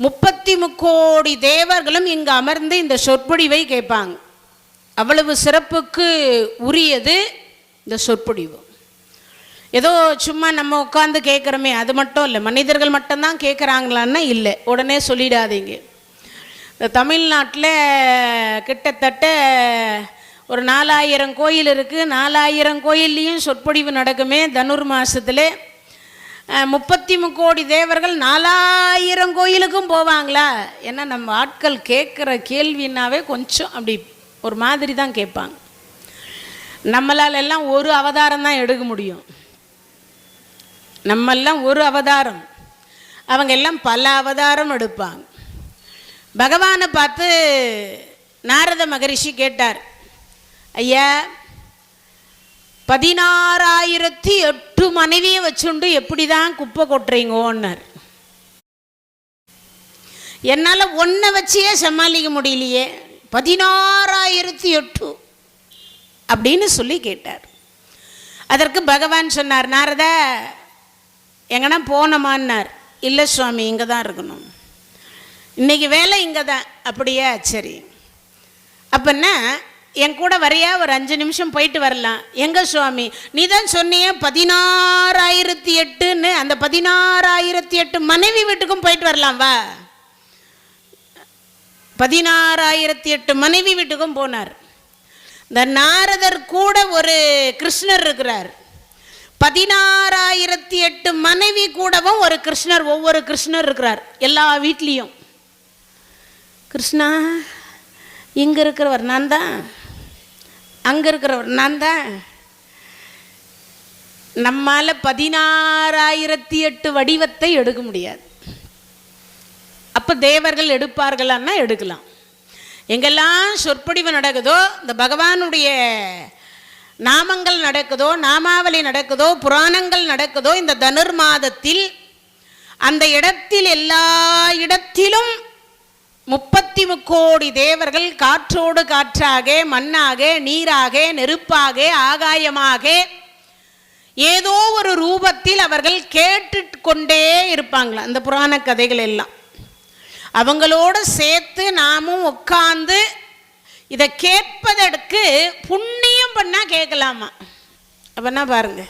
33 தேவர்களும் இங்கு அமர்ந்து இந்த சொற்பொழிவை கேட்பாங்க. அவ்வளவு சிறப்புக்கு உரியது இந்த சொற்பொழிவு. ஏதோ சும்மா நம்ம உட்காந்து கேட்குறோமே அது மட்டும் இல்லை. மனிதர்கள் மட்டும்தான் கேட்குறாங்களான்னா இல்லை, உடனே சொல்லிடாதீங்க. இந்த தமிழ்நாட்டில் கிட்டத்தட்ட ஒரு 4000 கோயில் இருக்குது. 4000 கோயில்லையும் சொற்பொழிவு நடக்குமே. தனுர் மாதத்தில் 33 தேவர்கள் 4000 கோயிலுக்கும் போவாங்களா? ஏன்னா நம்ம ஆட்கள் கேட்குற கேள்வினாவே கொஞ்சம் அப்படி ஒரு மாதிரி தான் கேட்பாங்க. நம்மளால் எல்லாம் ஒரு அவதாரம் தான் எடுக்க முடியும். நம்மெல்லாம் ஒரு அவதாரம், அவங்க எல்லாம் பல அவதாரம் எடுப்பாங்க. பகவானை பார்த்து நாரத மகரிஷி கேட்டார், ஐயா 16,008 மனைவியை வச்சுண்டு எப்படி தான் குப்பை கொட்டுறீங்கோன்னார். என்னால் ஒன்றை வச்சியே சமாளிக்க முடியலையே, 16,008 அப்படின்னு சொல்லி கேட்டார். அதற்கு பகவான் சொன்னார், நாரதா எங்கன்னா போனமான்னார். இல்லை சுவாமி, இங்கே தான் இருக்கணும், இன்றைக்கி வேலை இங்கே தான். அப்படியா, சரி. அப்போன்னா என் கூட வரையா, ஒரு 5 நிமிஷம் போயிட்டு வரலாம். எங்கே சுவாமி? நீ தான் சொன்னியே 16,008ன்னு. அந்த 16,008 மனைவி வீட்டுக்கும் போயிட்டு வரலாம் வா. 16,008 மனைவி வீட்டுக்கும் போனார். இந்த நாரதர் கூட ஒரு கிருஷ்ணர் இருக்கிறார். 16,008 மனைவி கூடவும் ஒரு கிருஷ்ணர், ஒவ்வொரு கிருஷ்ணர் இருக்கிறார் எல்லா வீட்லேயும். கிருஷ்ணா, இங்கே இருக்கிறவர் நான் தான், அங்கே இருக்கிறவர் நான் தான். நம்மால் 16,008 வடிவத்தை எடுக்க முடியாது. அப்போ தேவர்கள் எடுப்பார்களான்னா எடுக்கலாம். எங்கெல்லாம் சொற்பொழிவு நடக்குதோ, இந்த பகவானுடைய நாமங்கள் நடக்குதோ, நாமாவளி நடக்குதோ, புராணங்கள் நடக்குதோ, இந்த தனுர் மாதத்தில் அந்த இடத்தில் எல்லா இடத்திலும் 33 தேவர்கள் காற்றோடு காற்றாக, மண்ணாக, நீராக, நெருப்பாக, ஆகாயமாக ஏதோ ஒரு ரூபத்தில் அவர்கள் கேட்டு கொண்டே இருப்பாங்களா அந்த புராண கதைகள் எல்லாம். அவங்களோடு சேர்த்து நாமும் உட்கார்ந்து இதை கேட்பதற்கு புண்ணியம் பண்ணால் கேட்கலாமா? அப்படின்னா பாருங்க,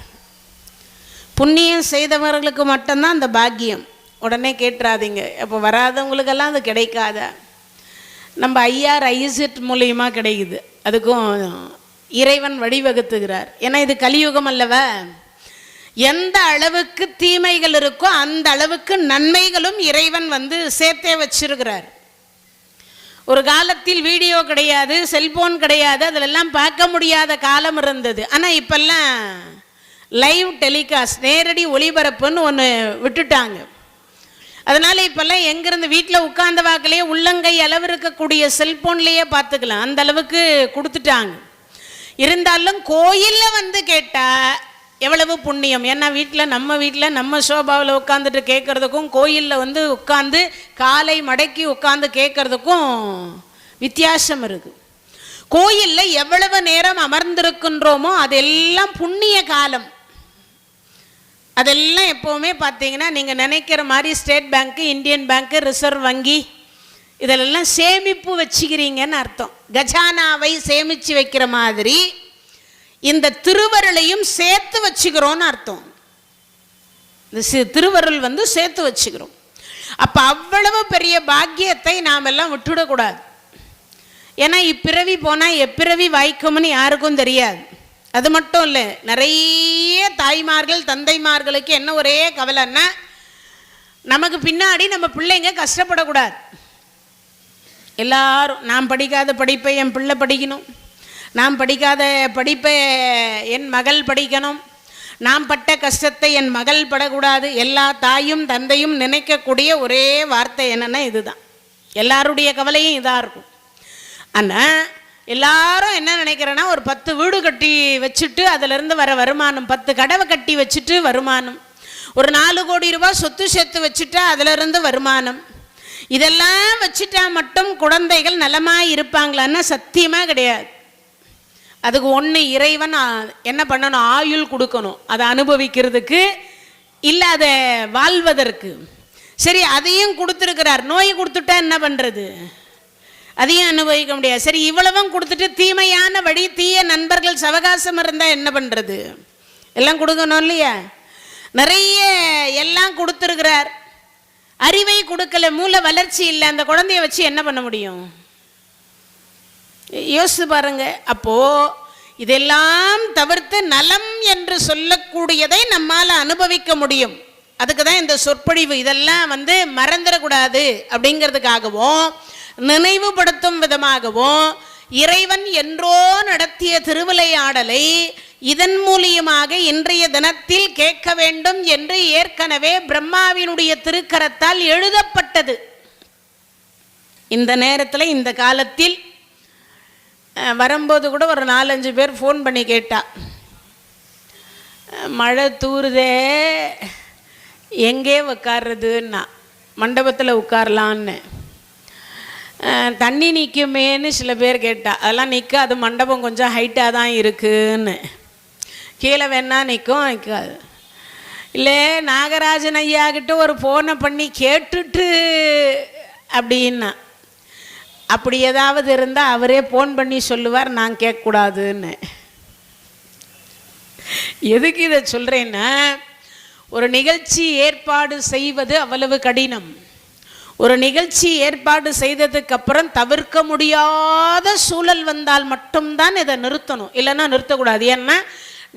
புண்ணியம் செய்தவர்களுக்கு மட்டும்தான் அந்த பாக்கியம். உடனே கேட்டுறாதீங்க. அப்போ வராதவங்களுக்கெல்லாம் அது கிடைக்காத. நம்ம ஐஆர் ஐசெட் மூலியமாக கிடைக்குது. அதுக்கும் இறைவன் வழிவகுத்துகிறார். ஏன்னா இது கலியுகம் அல்லவா? எந்த அளவுக்கு தீமைகள் இருக்கோ அந்த அளவுக்கு நன்மைகளும் இறைவன் சேர்த்தே வச்சிருக்கிறார். ஒரு காலத்தில் வீடியோ கிடையாது, செல்போன் கிடையாது, அதிலெல்லாம் பார்க்க முடியாத காலம் இருந்தது. ஆனால் இப்பெல்லாம் லைவ் டெலிகாஸ்ட், நேரடி ஒளிபரப்புன்னு ஒன்று விட்டுட்டாங்க. அதனால் இப்போல்லாம் எங்கேருந்து வீட்டில் உட்கார்ந்த வாக்கிலேயே உள்ளங்கை அளவு இருக்கக்கூடிய செல்போன்லேயே பார்த்துக்கலாம். அந்த அளவுக்கு கொடுத்துட்டாங்க. இருந்தாலும் கோயிலில் கேட்டால் எவ்வளவு புண்ணியம். ஏன்னா நம்ம வீட்டில் நம்ம சோபாவில் உட்காந்துட்டு கேட்குறதுக்கும் கோயிலில் உட்காந்து காலை மடக்கி உட்காந்து கேட்குறதுக்கும் வித்தியாசம் இருக்குது. கோயிலில் எவ்வளவு நேரம் அமர்ந்திருக்கின்றோமோ அதெல்லாம் புண்ணிய காலம். அதெல்லாம் எப்போவுமே பார்த்தீங்கன்னா நீங்கள் நினைக்கிற மாதிரி ஸ்டேட் பேங்க்கு, இந்தியன் பேங்க்கு, ரிசர்வ் வங்கி இதெல்லாம் சேமிப்பு வச்சுக்கிறீங்கன்னு அர்த்தம். கஜானாவை சேமித்து வைக்கிற மாதிரி இந்த திருவருளையும் சேர்த்து வச்சுக்கிறோன்னு அர்த்தம். இந்த திருவருள் சேர்த்து வச்சுக்கிறோம். அப்போ அவ்வளவு பெரிய பாக்கியத்தை நாம் எல்லாம் விட்டுவிடக்கூடாது. ஏன்னா இப்பிறவி போனால் எப்பிறவி வாய்க்கும்னு யாருக்கும் தெரியாது. அது மட்டும் இல்லை, நிறைய தாய்மார்கள் தந்தைமார்களுக்கு என்ன ஒரே கவலைன்னா, நமக்கு பின்னாடி நம்ம பிள்ளைங்க கஷ்டப்படக்கூடாது. எல்லாரும் நாம் படிக்காத படிப்பை என் பிள்ளை படிக்கணும், நாம் படிக்காத படிப்பை என் மகள் படிக்கணும், நாம் பட்ட கஷ்டத்தை என் மகள் படக்கூடாது. எல்லா தாயும் தந்தையும் நினைக்கக்கூடிய ஒரே வார்த்தை என்னென்னா இதுதான். எல்லாருடைய கவலையும் இதாக இருக்கும். ஆனால் எல்லாரும் என்ன நினைக்கிறேன்னா, ஒரு 10 வீடு கட்டி வச்சுட்டு அதிலிருந்து வர வருமானம், 10 கடவை கட்டி வச்சுட்டு வருமானம், ஒரு 4 கோடி ரூபாய் சொத்து சேர்த்து வச்சுட்டா அதிலிருந்து வருமானம், இதெல்லாம் வச்சுட்டா மட்டும் குழந்தைகள் நலமாக இருப்பாங்களான்னா சத்தியமாக கிடையாது. அதுக்கு ஒன்று இறைவன் என்ன பண்ணணும், ஆயுள் கொடுக்கணும், அதை அனுபவிக்கிறதுக்கு, இல்லை அதை வாழ்வதற்கு. சரி, அதையும் கொடுத்துருக்கிறார். நோய் கொடுத்துட்டா என்ன பண்ணுறது? அதையும் அனுபவிக்க முடியாது. சரி, இவ்வளவும் கொடுத்துட்டு தீமையான வழி, தீய நண்பர்கள் சவகாசம் இருந்தால் என்ன பண்ணுறது? எல்லாம் கொடுக்கணும் இல்லையா? நிறைய எல்லாம் கொடுத்துருக்கிறார், அறிவை கொடுக்கல, மூளை வளர்ச்சி இல்லை. அந்த குழந்தைய வச்சு என்ன பண்ண முடியும்? யோசித்து பாருங்க. அப்போ இதெல்லாம் தவிர்த்து நலம் என்று சொல்லக்கூடியதை நம்மால் அனுபவிக்க முடியும். அதுக்கு தான் இந்த சொற்பொழிவு. இதெல்லாம் மறந்துடக்கூடாது அப்படிங்கிறதுக்காகவும் நினைவுபடுத்தும் விதமாகவும் இறைவன் என்றோ நடத்திய திருவிளையாடலை இதன் மூலியமாக இன்றைய தினத்தில் கேட்க வேண்டும் என்று ஏற்கனவே பிரம்மாவினுடைய திருக்கரத்தால் எழுதப்பட்டது. இந்த நேரத்தில், இந்த காலத்தில் வரும்போது கூட ஒரு 4-5 பேர் ஃபோன் பண்ணி கேட்டா, மழை தூருதே, எங்கே உட்கார்றதுன்னா, மண்டபத்தில் உட்காரலான்னு. தண்ணி நிற்குமேன்னு சில பேர் கேட்டா. அதெல்லாம் நிற்காது, மண்டபம் கொஞ்சம் ஹைட்டாக தான் இருக்குன்னு. கீழே வேணா நிற்காது. இல்லை, நாகராஜன் ஐயாக்கிட்ட ஒரு ஃபோனை பண்ணி கேட்டுட்டு அப்படின்னா, அப்படி ஏதாவது இருந்தால் அவரே ஃபோன் பண்ணி சொல்லுவார், நான் கேட்கக்கூடாதுன்னு. எதுக்கு இதை சொல்கிறேன்னா, ஒரு நிகழ்ச்சி ஏற்பாடு செய்வது அவ்வளவு கடினம். ஒரு நிகழ்ச்சி ஏற்பாடு செய்ததுக்கு அப்புறம் தவிர்க்க முடியாத சூழல் வந்தால் மட்டும்தான் இதை நிறுத்தணும், இல்லைன்னா நிறுத்தக்கூடாது. ஏன்னா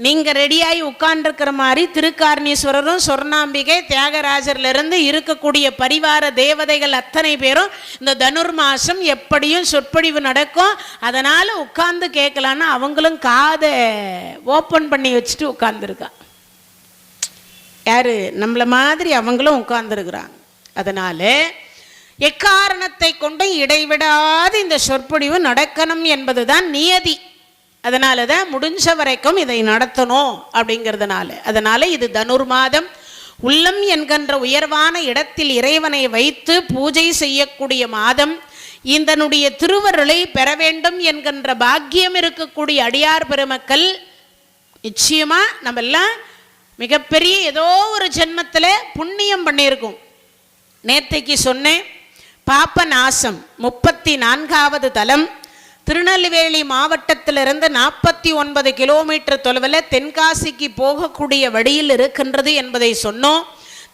நீங்கள் ரெடியாகி உட்கார்ந்துருக்கிற மாதிரி திருக்காரணீஸ்வரரும் சொர்ணாம்பிகை தியாகராஜர்லேருந்து இருக்கக்கூடிய பரிவார தேவதைகள் அத்தனை பேரும் இந்த தனுர் மாதம் எப்படியும் சொற்பொழிவு நடக்கும், அதனால் உட்கார்ந்து கேட்கலான்னு அவங்களும் காதை ஓப்பன் பண்ணி வச்சுட்டு உட்கார்ந்துருக்கா. யார்? நம்மள மாதிரி அவங்களும் உட்கார்ந்துருக்குறாங்க. அதனால் எக்காரணத்தை கொண்டு இடைவிடாது இந்த சொற்பொழிவு நடக்கணும் என்பதுதான் நியதி. அதனால தான் முடிஞ்ச வரைக்கும் இதை நடத்தணும் அப்படிங்கிறதுனால. அதனால் இது தனுர் மாதம், உள்ளம் என்கின்ற உயர்வான இடத்தில் இறைவனை வைத்து பூஜை செய்யக்கூடிய மாதம். இதனுடைய திருவருளை பெற வேண்டும் என்கின்ற பாக்கியம் இருக்கக்கூடிய அடியார் பெருமக்கள் நிச்சயமாக நம்ம எல்லாம் மிகப்பெரிய ஏதோ ஒரு ஜென்மத்தில் புண்ணியம் பண்ணியிருக்கோம். நேற்றைக்கு சொன்னேன், பாபநாசம் 34வது தலம், திருநெல்வேலி மாவட்டத்திலிருந்து 49 கிலோமீட்டர் தொலைவில் தென்காசிக்கு போகக்கூடிய வழியில் இருக்கின்றது என்பதை சொன்னோம்.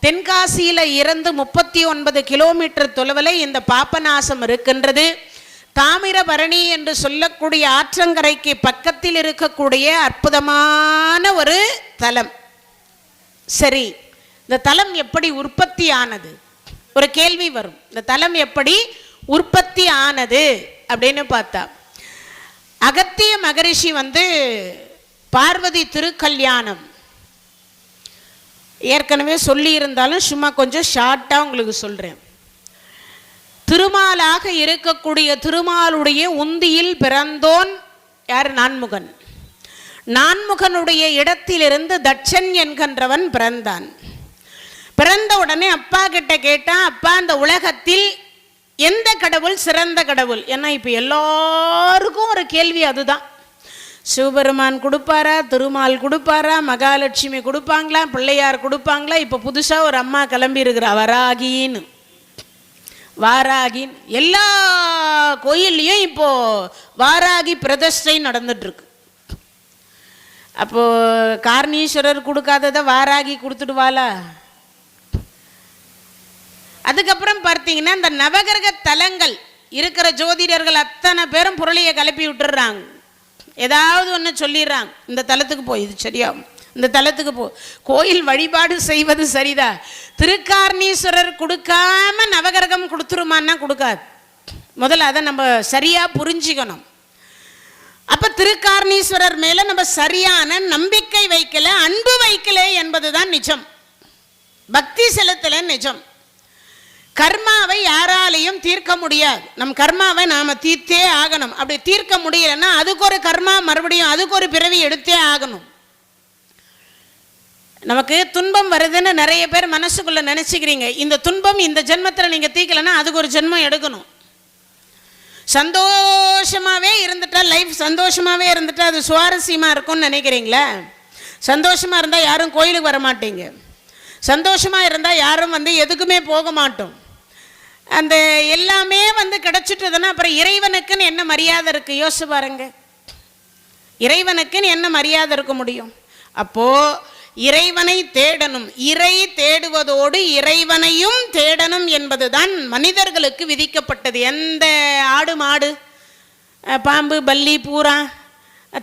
தென்காசியில் இருந்து 39 கிலோமீட்டர் தொலைவில் இந்த பாபநாசம் இருக்கின்றது. தாமிரபரணி என்று சொல்லக்கூடிய ஆற்றங்கரைக்கு பக்கத்தில் இருக்கக்கூடிய அற்புதமான ஒரு தலம். சரி, இந்த தலம் எப்படி உற்பத்தி ஆனது? ஒரு கேள்வி வரும். இந்த தலம் எப்படி உற்பத்தி ஆனது அப்படின்னு பார்த்தா, அகத்திய மகரிஷி பார்வதி திருக்கல்யாணம் ஏற்கனவே சொல்லி இருந்தாலும் சும்மா கொஞ்சம் ஷார்ட்டாக உங்களுக்கு சொல்கிறேன். திருமாலாக இருக்கக்கூடிய திருமாலுடைய உந்தியில் பிறந்தோன் யார்? நான்முகன். நான்முகனுடைய இடத்திலிருந்து தட்சன் என்கின்றவன் பிறந்தான். பிறந்த உடனே அப்பா கிட்ட கேட்டான், அப்பா அந்த உலகத்தில் எந்த கடவுள் சிறந்த கடவுள்? ஏன்னா இப்போ எல்லாருக்கும் ஒரு கேள்வி அதுதான். சிவபெருமான் கொடுப்பாரா, திருமால் கொடுப்பாரா, மகாலட்சுமி கொடுப்பாங்களா, பிள்ளையார் கொடுப்பாங்களா? இப்போ புதுசாக ஒரு அம்மா கிளம்பி இருக்கிறா, வராகின்னு. வாராகின்னு எல்லா கோயில்லையும் இப்போ வாராகி பிரதிஷ்டை நடந்துட்டுருக்கு. அப்போது காரணீஸ்வரர் கொடுக்காததை வாராகி கொடுத்துடுவாளா? அதுக்கப்புறம் பார்த்தீங்கன்னா, இந்த நவகிரக தலங்கள் இருக்கிற ஜோதிடர்கள் அத்தனை பேரும் பொருளையை கிளப்பி விட்டுடுறாங்க. ஏதாவது ஒன்று சொல்லிடுறாங்க, இந்த தலத்துக்கு போய் இது சரியாகும், இந்த தலத்துக்கு போ. கோயில் வழிபாடு செய்வது சரிதா, திருக்காரணீஸ்வரர் கொடுக்காம நவகிரகம் கொடுத்துருமான்னா கொடுக்காது. முதல்ல அதை நம்ம சரியாக புரிஞ்சுக்கணும். அப்போ திருக்காரணீஸ்வரர் மேலே நம்ம சரியான நம்பிக்கை வைக்கல, அன்பு வைக்கல என்பது தான் நிஜம். பக்தி செலுத்தல நிஜம். கர்மாவை யாராலையும் தீர்க்க முடியாது. நம் கர்மாவை நாம் தீர்த்தே ஆகணும். அப்படி தீர்க்க முடியலைன்னா அதுக்கு ஒரு கர்மா, மறுபடியும் அதுக்கு ஒரு பிறவி எடுத்தே ஆகணும். நமக்கு துன்பம் வருதுன்னு நிறைய பேர் மனசுக்குள்ளே நினச்சிக்கிறீங்க. இந்த துன்பம் இந்த ஜென்மத்தில் நீங்கள் தீர்க்கலைன்னா அதுக்கு ஒரு ஜென்மம் எடுக்கணும். சந்தோஷமாகவே இருந்துட்டா, லைஃப் சந்தோஷமாகவே இருந்துட்டா அது சுவாரஸ்யமாக இருக்கும்னு நினைக்கிறீங்களா? சந்தோஷமாக இருந்தால் யாரும் கோயிலுக்கு வர மாட்டீங்க. சந்தோஷமாக இருந்தால் யாரும் எதுக்குமே போக மாட்டோம். அந்த எல்லாமே கிடைச்சிட்டதுன்னா அப்புறம் இறைவனுக்குன்னு என்ன மரியாதை இருக்குது? யோசிச்சு பாருங்க, இறைவனுக்குன்னு என்ன மரியாதை இருக்க முடியும்? அப்போது இறைவனை தேடணும், இறை தேடுவதோடு இறைவனையும் தேடணும் என்பதுதான் மனிதர்களுக்கு விதிக்கப்பட்டது. எந்த ஆடு மாடு பாம்பு பல்லி பூரா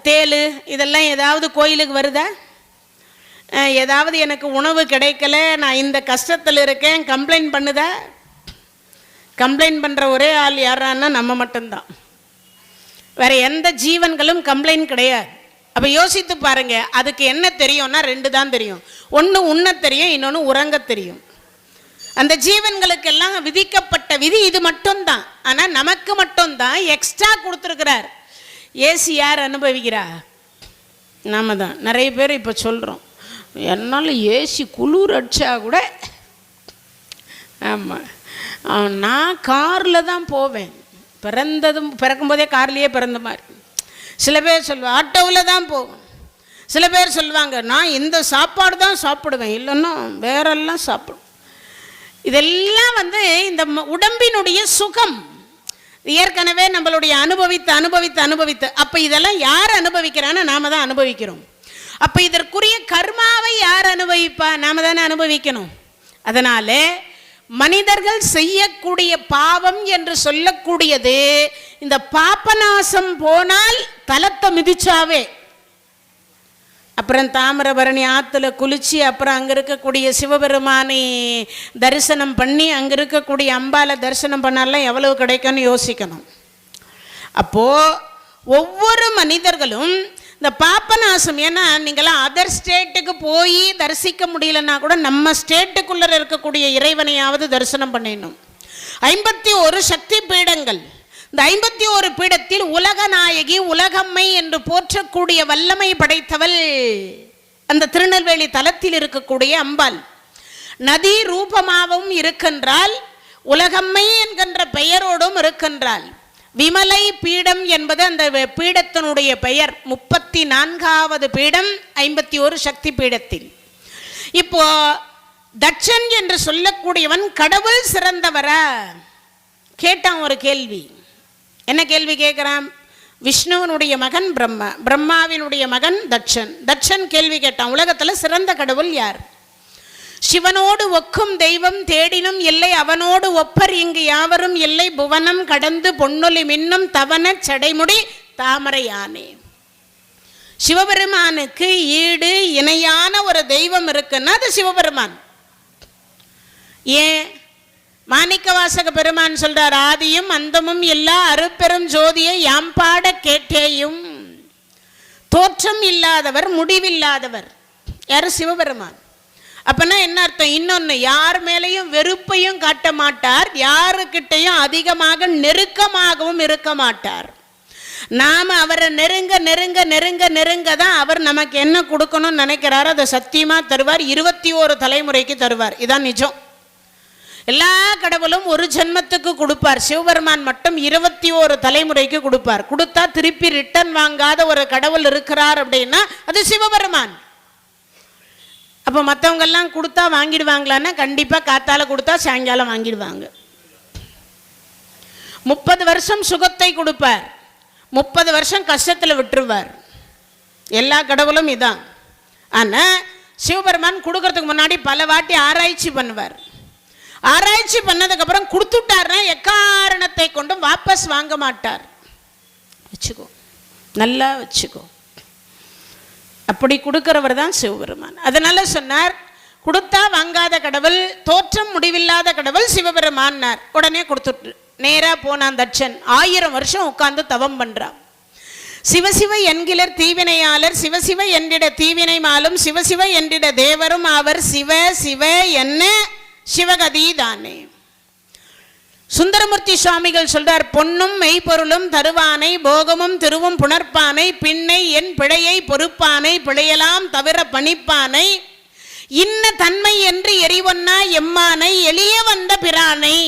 தேளு இதெல்லாம் ஏதாவது கோயிலுக்கு வருதா? ஏதாவது எனக்கு உணவு கிடைக்கல, நான் இந்த கஷ்டத்தில் இருக்கேன் கம்ப்ளைண்ட் பண்ணுதா? கம்ப்ளைண்ட் பண்ணுற ஒரே ஆள் யாரான்னா நம்ம மட்டும்தான். வேறு எந்த ஜீவன்களும் கம்ப்ளைண்ட் கிடையாது. அப்போ யோசித்து பாருங்க, அதுக்கு என்ன தெரியும்னா ரெண்டு தான் தெரியும். ஒன்று உண்ண தெரியும், இன்னொன்று உறங்க தெரியும். அந்த ஜீவன்களுக்கெல்லாம் விதிக்கப்பட்ட விதி இது மட்டும்தான். ஆனால் நமக்கு மட்டும்தான் எக்ஸ்ட்ரா கொடுத்துருக்கிறார். ஏசி யார் அனுபவிக்கிறா? நாம தான். நிறைய பேர் இப்போ சொல்கிறோம், என்னால் ஏசி குளிர் அடிச்சா கூட, ஆமாம் நான் காரில் தான் போவேன், பிறக்கும்போதே கார்லேயே பிறந்த மாதிரி. சில பேர் சொல்லுவாங்க ஆட்டோவில் தான் போவேன். சில பேர் சொல்லுவாங்க நான் இந்த சாப்பாடு தான் சாப்பிடுவேன், இல்லைன்னா வேறெல்லாம் சாப்பிடுவேன். இதெல்லாம் இந்த உடம்பினுடைய சுகம். ஏற்கனவே நம்மளுடைய அனுபவித்து அப்போ இதெல்லாம் யார் அனுபவிக்கிறான்னு நாம தான் அனுபவிக்கிறோம். அப்போ இதற்குரிய கர்மாவை யார் அனுபவிப்பா? நாம தானே அனுபவிக்கணும். அதனால மனிதர்கள் செய்யக்கூடிய பாவம் என்று சொல்லக்கூடியது, இந்த பாபநாசம் போனால் தலத்தை மிதிச்சாவே, அப்புறம் தாமிரபரணி ஆற்றுல குளிச்சு, அப்புறம் அங்கே இருக்கக்கூடிய சிவபெருமானை தரிசனம் பண்ணி, அங்கே இருக்கக்கூடிய அம்பாலை தரிசனம் பண்ணாலாம் எவ்வளவு கிடைக்கும்னு யோசிக்கணும். அப்போது ஒவ்வொரு மனிதர்களும் இந்த பாபநாசம், ஏன்னா நீங்களாம் அதர் ஸ்டேட்டுக்கு போய் தரிசிக்க முடியலன்னா கூட நம்ம ஸ்டேட்டுக்குள்ளே இருக்கக்கூடிய இறைவனையாவது தரிசனம் பண்ணிடணும். 51 சக்தி பீடங்கள். இந்த 51 பீடத்தில் உலக நாயகி உலகம்மை என்று போற்றக்கூடிய வல்லமை படைத்தவள் அந்த திருநெல்வேலி தலத்தில் இருக்கக்கூடிய அம்பாள். நதி ரூபமாகவும் இருக்கின்றாள், உலகம்மை என்கின்ற பெயரோடும் இருக்கின்றாள். விமலை பீடம் என்பது அந்த பீடத்தினுடைய பெயர். 34வது பீடம் 51 சக்தி பீடத்தில். இப்போ தட்சன் என்று சொல்லக்கூடியவன் கடவுள் சிறந்தவரா கேட்டான் ஒரு கேள்வி. என்ன கேள்வி கேட்கிறான்? விஷ்ணுவனுடைய மகன் பிரம்மா, பிரம்மாவினுடைய மகன் தட்சன். தட்சன் கேள்வி கேட்டான், உலகத்தில் சிறந்த கடவுள் யார்? சிவனோடு ஒக்கும் தெய்வம் தேடினும் இல்லை, அவனோடு ஒப்பர் இங்கு யாவரும் இல்லை, புவனம் கடந்து பொன்னொலி மின்னும் தவன சடைமுடி தாமரை யானே. சிவபெருமானுக்கு ஈடு இணையான ஒரு தெய்வம் இருக்குன்னா அது சிவபெருமான். ஏன் மாணிக்க வாசக பெருமான் சொல்றார், ஆதியும் அந்தமும் எல்லா அருப்பெரும் ஜோதியை யாம்பாட கேட்டேயும். தோற்றம் இல்லாதவர், முடிவில்லாதவர் யாரு? சிவபெருமான். அப்பனா என்ன அர்த்தம்? இன்னொன்று, யார் மேலேயும் வெறுப்பையும் காட்ட மாட்டார், யாருக்கிட்டையும் அதிகமாக நெருக்கமாகவும் இருக்க மாட்டார். நாம் அவரை நெருங்க நெருங்க நெருங்க நெருங்க தான் அவர் நமக்கு என்ன கொடுக்கணும்னு நினைக்கிறாரோ அதை சத்தியமாக தருவார். 21 தலைமுறைக்கு தருவார். இதான் நிஜம். எல்லா கடவுளும் ஒரு ஜென்மத்துக்கு கொடுப்பார், சிவபெருமான் மட்டும் 21 தலைமுறைக்கு கொடுப்பார். கொடுத்தா திருப்பி ரிட்டர்ன் வாங்காத ஒரு கடவுள் இருக்கிறார் அப்படின்னா அது சிவபெருமான். அப்போ மற்றவங்கெல்லாம் கொடுத்தா வாங்கிடுவாங்களான்னா கண்டிப்பாக காத்தால கொடுத்தா சாயங்காலம் வாங்கிடுவாங்க. 30 வருஷம் சுகத்தை கொடுப்பார், 30 வருஷம் கஷ்டத்தில் விட்டுருவார். எல்லா கடவுளும் இதான். ஆனால் சிவபெருமான் கொடுக்கறதுக்கு முன்னாடி பல வாட்டி ஆராய்ச்சி பண்ணுவார். ஆராய்ச்சி பண்ணதுக்கப்புறம் கொடுத்துட்டார்னா எக்காரணத்தை கொண்டும் வாபஸ் வாங்க மாட்டார். வச்சுக்கோ, நல்லா வச்சுக்கோ. அப்படி கொடுக்கிறவர் தான் சிவபெருமான். அதனால சொன்னார், கொடுத்தா வாங்காத கடவுள், தோற்றம் முடிவில்லாத கடவுள் சிவபெருமான்னார். உடனே கொடுத்துட்டு நேராக போனான் தட்சன். 1000 வருஷம் உட்கார்ந்து தவம் பண்றான். சிவசிவ என்கிலர் தீவினையாளர், சிவசிவ என்றிட தீவினை மாலும், சிவசிவ என்றிட தேவரும் அவர், சிவ சிவ என்ன சிவகதி தானே. சுந்தரமூர்த்தி சுவாமிகள் சொல்றார், பொன்னும் மெய்ப்பொருளும் தருவானை, போகமும் திருவும் புணர்ப்பானை, பின்னை என் பிழையை பொறுப்பானை, பிழையலாம் தவிர பணிப்பானை, இன்ன தன்மை என்று எரிவொன்னா எம்மானை, எளிய வந்த பிரானை.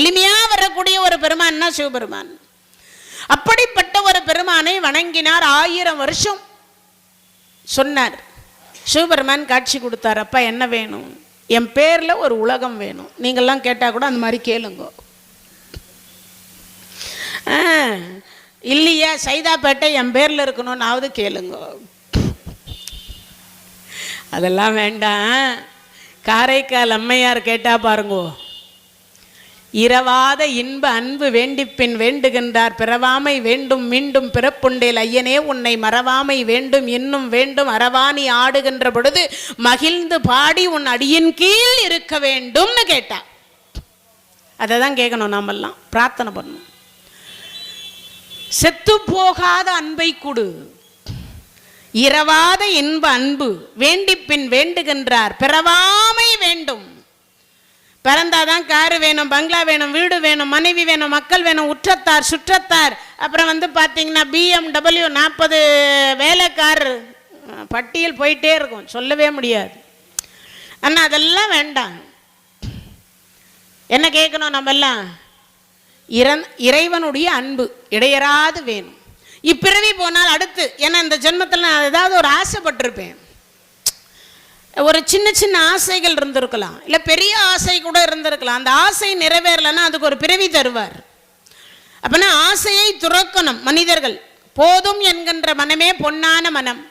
எளிமையா வரக்கூடிய ஒரு பெருமான்னா சிவபெருமான். அப்படிப்பட்ட ஒரு பெருமானை வணங்கினார். 1000 வருஷம் சொன்னார். சிவபெருமான் காட்சி கொடுத்தார். அப்பா என்ன வேணும்? என் பேரில் ஒரு உலகம் வேணும். நீங்கள்லாம் கேட்டால் கூட அந்த மாதிரி கேளுங்க. இல்லையா சைதாப்பேட்டை என் பேரில் இருக்கணும்னாவது கேளுங்க. அதெல்லாம் வேண்டாம். காரைக்கால் அம்மையார் கேட்டா பாருங்கோ, இரவாத இன்ப அன்பு வேண்டிப்பின் வேண்டுகின்றார், பிறவாமை வேண்டும் மீண்டும் பிறப்புண்டேல் ஐயனே உன்னை மறவாமை வேண்டும் இன்னும் வேண்டும், அரவாணி ஆடுகின்ற பொழுது மகிழ்ந்து பாடி உன் அடியின் கீழ் இருக்க வேண்டும்னு கேட்டா. அதை தான் கேட்கணும், நாமெல்லாம் பிரார்த்தனை பண்ணணும். செத்து போகாத அன்பை கொடு, இரவாத இன்ப அன்பு வேண்டிப்பின் வேண்டுகின்றார், பிறவாமை வேண்டும். பிறந்தாதான் காரு வேணும், பங்களா வேணும், வீடு வேணும், மனைவி வேணும், மக்கள் வேணும், உற்றத்தார் சுற்றத்தார், அப்புறம் பார்த்தீங்கன்னா BMW 40 வேலைக்கார், பட்டியல் போயிட்டே இருக்கும், சொல்லவே முடியாது. ஆனால் அதெல்லாம் வேண்டாம். என்ன கேட்கணும் நம்மெல்லாம்? இறைவனுடைய அன்பு இடையராது வேணும். இப்பிறவி போனால் அடுத்து, ஏன்னா இந்த ஜென்மத்தில் நான் ஏதாவது ஒரு ஆசைப்பட்டிருப்பேன், ஒரு சின்ன சின்ன ஆசைகள் இருந்திருக்கலாம், இல்லை பெரிய ஆசை கூட இருந்திருக்கலாம். அந்த ஆசை நிறைவேறலைன்னா அதுக்கு ஒரு பிறவி தருவார். அப்போனா ஆசையை துறக்கணும் மனிதர்கள். போதும் என்கின்ற மனமே பொன்னான மனம்.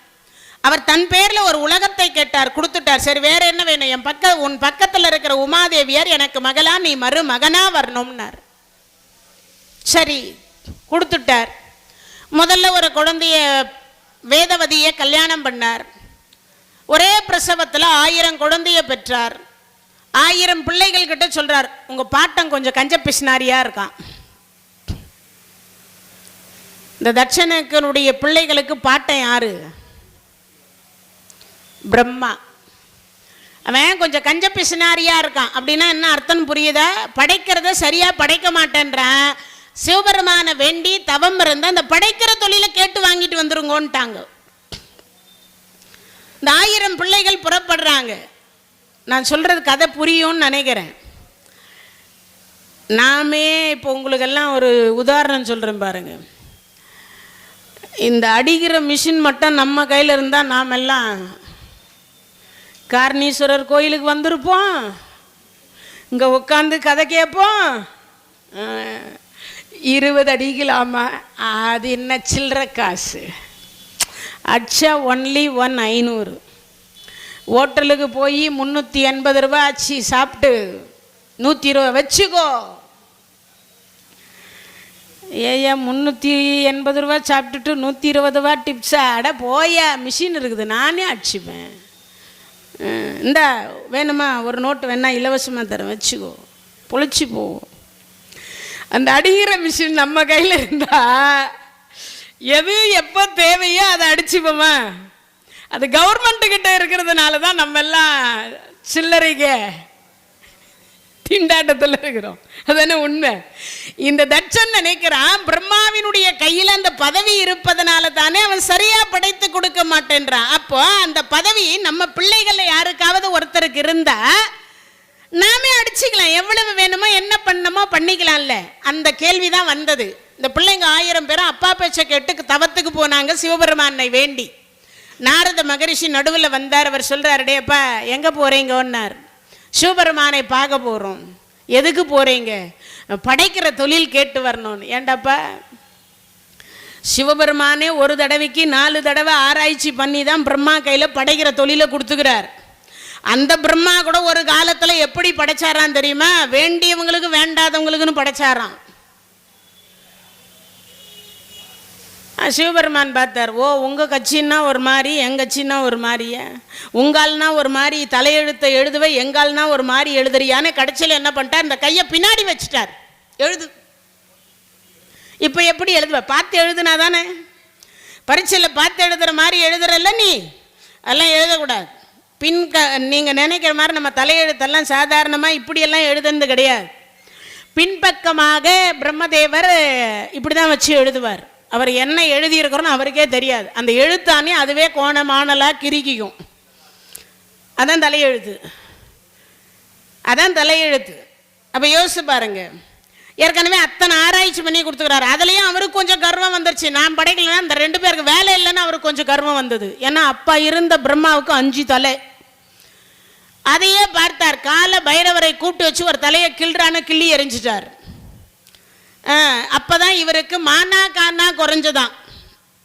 அவர் தன் பேரில் ஒரு உலகத்தை கேட்டார், கொடுத்துட்டார். சரி வேற என்ன வேணும்? உன் பக்கத்தில் இருக்கிற உமாதேவியார் எனக்கு மகளா, நீ மருமகனா வரணும்னார். சரி கொடுத்துட்டார். முதல்ல ஒரு குழந்தைய வேதவதியை கல்யாணம் பண்ணார். ஒரே பிரசவத்தில் 1000 குழந்தைய பெற்றார். 1000 பிள்ளைகள் கிட்ட சொல்றார், உங்க பாட்டன் கொஞ்சம் கஞ்ச பிசினாரியா இருக்கான். இந்த தட்சணனுடைய பிள்ளைகளுக்கு பாட்டன் யாரு? பிரம்மா. அவன் கொஞ்சம் கஞ்ச பிசினாரியா இருக்கான். அப்படின்னா என்ன அர்த்தம் புரியுதா? படைக்கிறத சரியா படைக்க மாட்டேன்றான். சிவபெருமான வேண்டி தவம் இருந்த அந்த படைக்கிற தொழிலை கேட்டு வாங்கிட்டு வந்துருங்கோன்ட்டாங்க. இந்த 1000 பிள்ளைகள் புறப்படுறாங்க. நான் சொல்றது கதை புரியும்னு நினைக்கிறேன். நாமே இப்போ உங்களுக்கெல்லாம் ஒரு உதாரணம் சொல்கிறேன் பாருங்க. இந்த அடிக்கிற மிஷின் மட்டும் நம்ம கையில் இருந்தால் நாம் எல்லாம் காரணீஸ்வரர் கோயிலுக்கு வந்திருப்போம், இங்கே உட்காந்து கதை கேட்போம். 20 அடிக்கலாமா? அது என்ன சில்லற காசு? அச்சா ஒன்லி 500. ஹோட்டலுக்கு போய் 380 ரூபா ஆச்சு, சாப்பிட்டு 120 வச்சுக்கோ. ஏயா 380 ரூபா சாப்பிட்டுட்டு 120 ரூபா டிப்ஸா? அட போயா, மிஷின் இருக்குது, நானே அடிச்சுப்பேன். இந்த வேணுமா ஒரு நோட்டு வேணா இலவசமாக தரேன், வச்சுக்கோ, பொழைச்சி போவோம். அந்த அடிக்கிற மிஷின் நம்ம கையில் இருந்தா எது எப்போ தேவையோ அதை அடிச்சுப்போமா? அது கவர்மெண்ட் கிட்ட இருக்கிறதுனால தான் நம்ம எல்லாம் சில்லறைங்க திண்டாட்டத்தில் இருக்கிறோம். அதானே உண்மை. இந்த தட்சன் நினைக்கிறான், பிரம்மாவினுடைய கையில் அந்த பதவி இருப்பதனால தானே அவன் சரியா படைத்து கொடுக்க மாட்டேன்றான். அப்போ அந்த பதவி நம்ம பிள்ளைகளை யாருக்காவது ஒருத்தருக்கு இருந்தா நாமே அடிச்சுக்கலாம், எவ்வளவு வேணுமோ என்ன பண்ணணுமோ பண்ணிக்கலாம்ல. அந்த கேள்வி தான் வந்தது. இந்த பிள்ளைங்க 1000 பேரும் அப்பா பேச்சை கேட்டு தவத்துக்கு போனாங்க சிவபெருமானை வேண்டி. நாரத மகரிஷி நடுவில் வந்தார். அவர் சொல்றாரு, டேப்பா எங்கே போறீங்கன்னார். சிவபெருமானை பார்க்க போகிறோம். எதுக்கு போகிறீங்க? படைக்கிற தொழில் கேட்டு வரணும்னு. ஏண்டாப்பா, சிவபெருமானே ஒரு தடவைக்கு 4 தடவை ஆராய்ச்சி பண்ணி தான் பிரம்மா கையில் படைக்கிற தொழிலை கொடுத்துக்கிறார். அந்த பிரம்மா கூட ஒரு காலத்தில் எப்படி படைச்சாரான் தெரியுமா? வேண்டியவங்களுக்கு வேண்டாதவங்களுக்குன்னு படைச்சாராம். சிவபெருமான் பார்த்தார், ஓ உங்கள் கட்சின்னா ஒரு மாதிரி, எங்கள் கட்சின்னா ஒரு மாதிரியா, உங்கால்னா ஒரு மாதிரி தலையெழுத்தை எழுதுவை, எங்கால்னா ஒரு மாதிரி எழுதுறியான்னு கடைசியில் என்ன பண்ணிட்டார், இந்த கையை பின்னாடி வச்சுட்டார். எழுது. இப்போ எப்படி எழுதுவ? பார்த்து எழுதுனா தானே. பரீட்சையில் பார்த்து எழுதுகிற மாதிரி எழுதுறல்ல நீ, அதெல்லாம் எழுதக்கூடாது. நீங்கள் நினைக்கிற மாதிரி நம்ம தலையெழுத்தெல்லாம் சாதாரணமாக இப்படியெல்லாம் எழுதுனது கிடையாது. பின்பக்கமாக பிரம்மதேவர் இப்படி தான் வச்சு எழுதுவார். அவர் என்ன எழுதியிருக்கிறோன்னு அவருக்கே தெரியாது. அந்த எழுத்தானே அதுவே கோணமானலாக கிரிக்கும். அதான் தலையெழுத்து, அதான் தலையெழுத்து. அப்போ யோசிச்சு பாருங்க, ஏற்கனவே அத்தனை ஆராய்ச்சி பண்ணி கொடுத்துக்கிறாரு. அதுலேயும் அவருக்கு கொஞ்சம் கர்வம் வந்துருச்சு. நான் படைக்கலன்னா இந்த 2 பேருக்கு வேலை இல்லைன்னு அவருக்கு கொஞ்சம் கர்வம் வந்தது. ஏன்னா அப்பா இருந்த பிரம்மாவுக்கு 5 தலை. அதையே பார்த்தார். கால பைரவரை கூப்பிட்டு வச்சு ஒரு தலையை கிள்ளி எறிஞ்சிட்டார். அப்போதான் இவருக்கு மானா கானா குறைஞ்சதான்.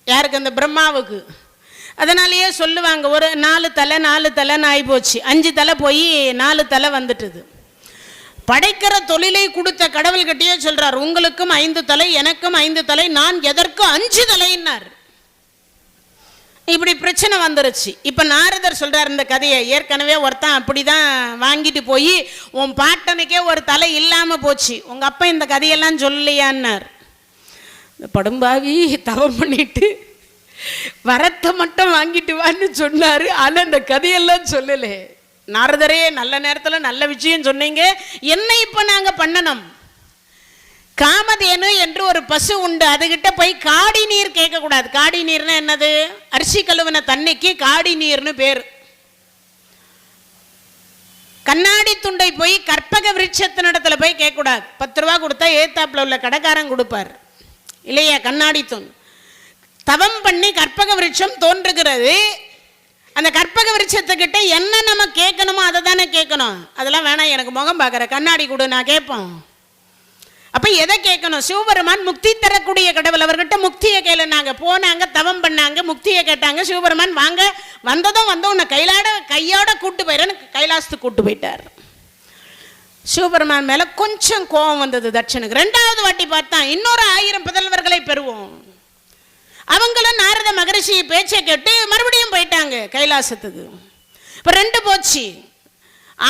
யாருக்கு? அந்த பிரம்மாவுக்கு. அதனாலேயே சொல்லுவாங்க, ஒரு 4 தலைன்னு ஆகி போச்சு. 5 தலை போய் 4 தலை வந்துட்டுது. படைக்கிற தொழிலை கொடுத்த கடவுள்கிட்டயே சொல்றார், உங்களுக்கும் 5 தலை, எனக்கும் 5 தலை, நான் எதற்கு 5 தலைன்னார். இப்படி பிரச்சனை வந்துருச்சு. இப்போ நாரதர் சொல்றார் இந்த கதையை. ஏற்கனவே ஒருத்தன் அப்படிதான் வாங்கிட்டு போய், உன் பாட்டனுக்கே ஒரு தலை இல்லாமல் போச்சு, உங்க அப்பா இந்த கதையெல்லாம் சொல்லலையான்னார். படும்பாவி தவம் பண்ணிட்டு வரத்தை மட்டும் வாங்கிட்டு வான்னு சொன்னாரு. ஆனால் அந்த கதையெல்லாம் சொல்லலை. நாரதரே, நல்ல நேரத்தில் நல்ல விஷயம் சொன்னீங்க, என்ன இப்போ நாங்கள் பண்ணணும்? காமதேனு என்று ஒரு பசு உண்டு, அதுகிட்ட போய் காடி நீர் கேட்கக்கூடாது. காடி நீர்னா என்னது? அரிசி கழுவின தண்ணிக்கு காடி நீர்னு பேர். கண்ணாடி துண்டை போய் கற்பக விருட்சத்தினிடத்துல போய் கேட்கக்கூடாது. 10 ரூபா கொடுத்தா ஏத்தாப்புல உள்ள கடைக்காரன் கொடுப்பார் இல்லையா? கண்ணாடி துண்டு. தவம் பண்ணி கற்பக விருட்சம் தோன்றுகிறது. அந்த கற்பக விருட்சத்துக்கிட்ட என்ன நம்ம கேட்கணுமோ அதை தானே கேட்கணும். அதெல்லாம் வேணாம், எனக்கு முகம் பார்க்குற கண்ணாடி கொடு, நான் கேட்போம். அப்போ எதை கேட்கணும்? சிவபெருமான் முக்தி தரக்கூடிய கடவுள், அவர்கிட்ட முக்தியை கேளுனாங்க. போனாங்க, தவம் பண்ணாங்க, முக்தியை கேட்டாங்க. சிவபெருமான் வாங்க, வந்ததும் உன்னை கையோட கூட்டு போயிடன்னு கைலாசத்துக்கு கூட்டு போயிட்டார். சிவபெருமான் மேலே கொஞ்சம் கோபம் வந்தது தட்சனுக்கு. 2வது வாட்டி பார்த்தா இன்னொரு 1000 புதல்வர்களை பெறுவோம். அவங்களும் நாரத மகரிஷி பேச்சை கேட்டு மறுபடியும் போயிட்டாங்க கைலாசத்துக்கு. இப்போ 2 போச்சு.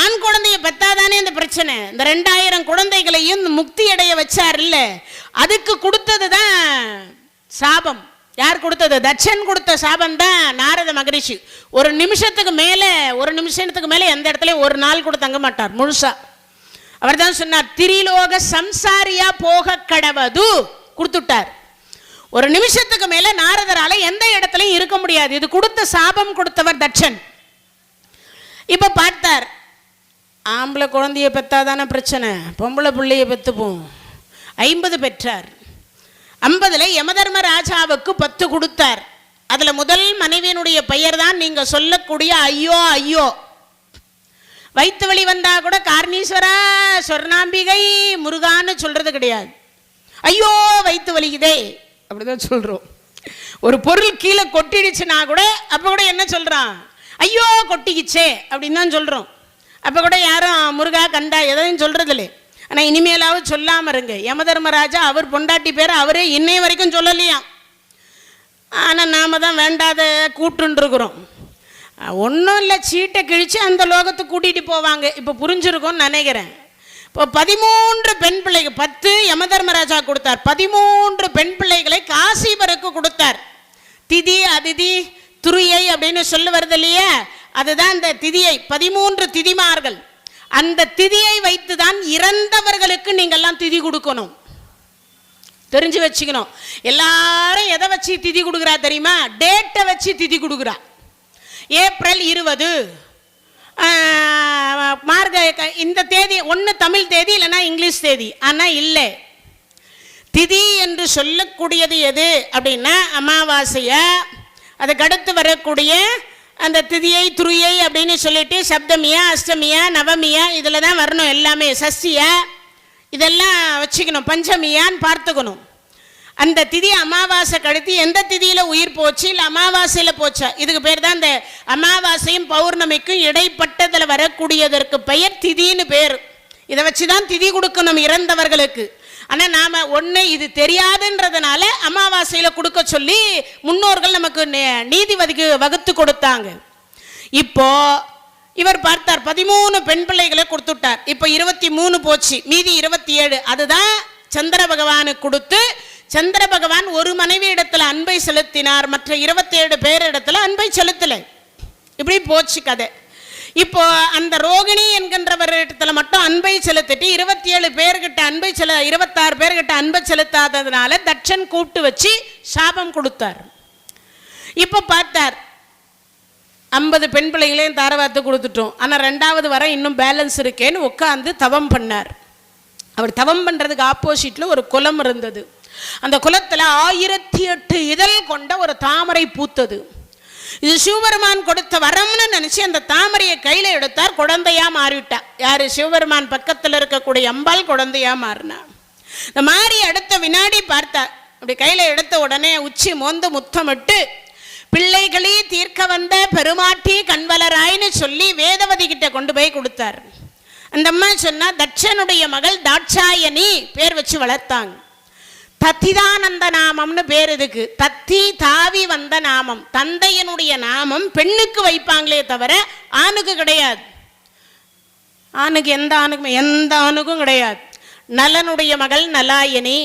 ஆண் குழந்தைய பெத்தாதானே இந்த பிரச்சனை. இந்த 2000 குழந்தைகளையும் முக்தி அடைய வச்சார் இல்ல, அதுக்கு கொடுத்தது தான் சாபம். யார் கொடுத்தது? தட்சன் கொடுத்த சாபம் தான் நாரத மகரிஷி. ஒரு நிமிஷத்துக்கு மேலே எந்த இடத்துலையும் ஒரு நாள் கூட தங்க மாட்டார் முழுசா. அவர் தான் சொன்னார், திரிலோக சம்சாரியா போக கடவது கொடுத்துட்டார். ஒரு நிமிஷத்துக்கு மேல நாரதரால எந்த இடத்துலையும் இருக்க முடியாது. இது கொடுத்த சாபம் கொடுத்தவர் தட்சன். இப்ப பார்த்தார், ஆம்பளை குழந்தைய பெத்தாதான பிரச்சனை, பொம்பளை பிள்ளைய பெத்துப்போம். 50 பெற்றார். 50ல் யமதர்ம ராஜாவுக்கு 10 கொடுத்தார். அதுல முதல் மனைவியினுடைய பெயர் தான் நீங்க சொல்லக்கூடிய ஐயோ ஐயோ. வயிற்று வலி வந்தா கூட கார்ணீஸ்வரா, சொர்ணாம்பிகை, முருகான்னு சொல்றது கிடையாது. ஐயோ வயிற்று வலிக்குதே அப்படிதான் சொல்றோம். ஒரு பொருள் கீழே கொட்டிடுச்சுன்னா கூட அப்ப கூட என்ன சொல்றான்? ஐயோ கொட்டிக்கிச்சே அப்படின்னு தான் சொல்றோம். அப்ப கூட யாரும் முருகா கண்டா எதையும் சொல்றது இல்லை. ஆனா இனிமேலாவது சொல்லாம இருங்க. யமதர்மராஜா அவர் பொண்டாட்டி பேரை அவரே இன்னைய வரைக்கும் சொல்லலையாம். ஆனா நாம தான் வேண்டாத கூட்டுன்னு இருக்கிறோம். ஒன்றும் இல்லை, சீட்டை கிழிச்சு அந்த லோகத்துக்கு கூட்டிகிட்டு போவாங்க. இப்போ புரிஞ்சிருக்கும்னு நினைக்கிறேன். இப்போ 13 பெண் பிள்ளைகள், 10 யமதர்மராஜா கொடுத்தார். 13 பெண் பிள்ளைகளை காசிபருக்கு கொடுத்தார். திதி அதிதி துரியை அப்படின்னு சொல்ல வருது இல்லையா, அதுதான் இந்த திதியை. 13 திதிமார்கள். அந்த திதியை வைத்து தான் இறந்தவர்களுக்கு நீங்கள்லாம் திதி கொடுக்கணும். தெரிஞ்சு வச்சுக்கணும். எல்லாரும் எதை வச்சு திதி கொடுக்குறா தெரியுமா? டேட்டை வச்சு திதி கொடுக்குறா. ஏப்ரல் 20 இந்த தேதி, ஒன்று தமிழ் தேதி இல்லைன்னா இங்கிலீஷ் தேதி. ஆனால் இல்லை, திதி என்று சொல்லக்கூடியது எது அப்படின்னா அமாவாசையா, அதுக்கடுத்து வரக்கூடிய அந்த திதியை துரியை அப்படின்னு சொல்லிட்டு சப்தமியா அஷ்டமியா நவமியா இதில் தான் வரணும் எல்லாமே. சஷ்டியா இதெல்லாம் வச்சுக்கணும். பஞ்சமியான்னு பார்த்துக்கணும். அந்த திதி அமாவாசை கழித்து எந்த திதியில் உயிர் போச்சு இல்லை அமாவாசையில் போச்சா, இதுக்கு பேர் தான் இந்த அமாவாசையும் பௌர்ணமிக்கும் இடைப்பட்டதில் வரக்கூடியதற்கு பெயர் திதின்னு பேர். இதை வச்சு தான் திதி கொடுக்கணும் இறந்தவர்களுக்கு. ஆனால் நாம் ஒன்று இது தெரியாதுன்றதுனால அமாவாசையில் கொடுக்க சொல்லி முன்னோர்கள் நமக்கு நீதி வகுத்து கொடுத்தாங்க. இப்போ இவர் பார்த்தார், 13 பெண் பிள்ளைகளை கொடுத்துட்டார். இப்போ 23 போச்சு, மீதி 27. அதுதான் சந்திர பகவானுக்கு கொடுத்து, சந்திர பகவான் ஒரு மனைவி இடத்துல அன்பை செலுத்தினார், மற்ற 27 பேர் இடத்துல அன்பை செலுத்தலை. இப்படி போச்சு கதை. இப்போ அந்த ரோகிணி என்கின்றவர் இடத்துல மட்டும் அன்பை செலுத்திட்டு 27 பேர்கிட்ட அன்பை 26 பேர்கிட்ட அன்பை செலுத்தாததுனால தட்சன் கூப்பிட்டு வச்சு சாபம் கொடுத்தார். இப்போ பார்த்தார், 50 பெண் பிள்ளைகளையும் தாரவாத்து கொடுத்துட்டோம். ஆனால் 2வது வர இன்னும் பேலன்ஸ் இருக்கேன்னு உட்காந்து தவம் பண்ணார். அவர் தவம் பண்ணுறதுக்கு ஆப்போசிட்டில் ஒரு குளம் இருந்தது. அந்த குளத்தில் 1008 இதழ் கொண்ட ஒரு தாமரை பூத்தது. இது சிவபெருமான் கொடுத்த வரம்னு நினச்சி அந்த தாமரையை கையில் எடுத்தார். குழந்தையா மாறிவிட்டா. யார்? சிவபெருமான் பக்கத்தில் இருக்கக்கூடிய அம்பாள் குழந்தையா மாறினா. இந்த மாதிரி அடுத்த வினாடி பார்த்தார். அப்படி கையில் எடுத்த உடனே உச்சி மோந்து முத்தமிட்டு, பிள்ளைகளே தீர்க்க வந்த பெருமாட்டி கண்வலராய்னு சொல்லி வேதவதி கிட்ட கொண்டு போய் கொடுத்தார். அந்த அம்மா சொன்னா, தட்சனுடைய மகள் தாட்சாயணி பேர் வச்சு வளர்த்தாங்க. தத்திதானந்த நாமம்னு பேர். இதுக்கு தத்தி தாவி வந்த நாமம். தந்தையனுடைய நாமம் பெண்ணுக்கு வைப்பாங்களே தவிர ஆணுக்கு கிடையாது. ஆணுக்கு எந்த ஆணுக்கும் கிடையாது. நலனுடைய மகள் நலாயணி,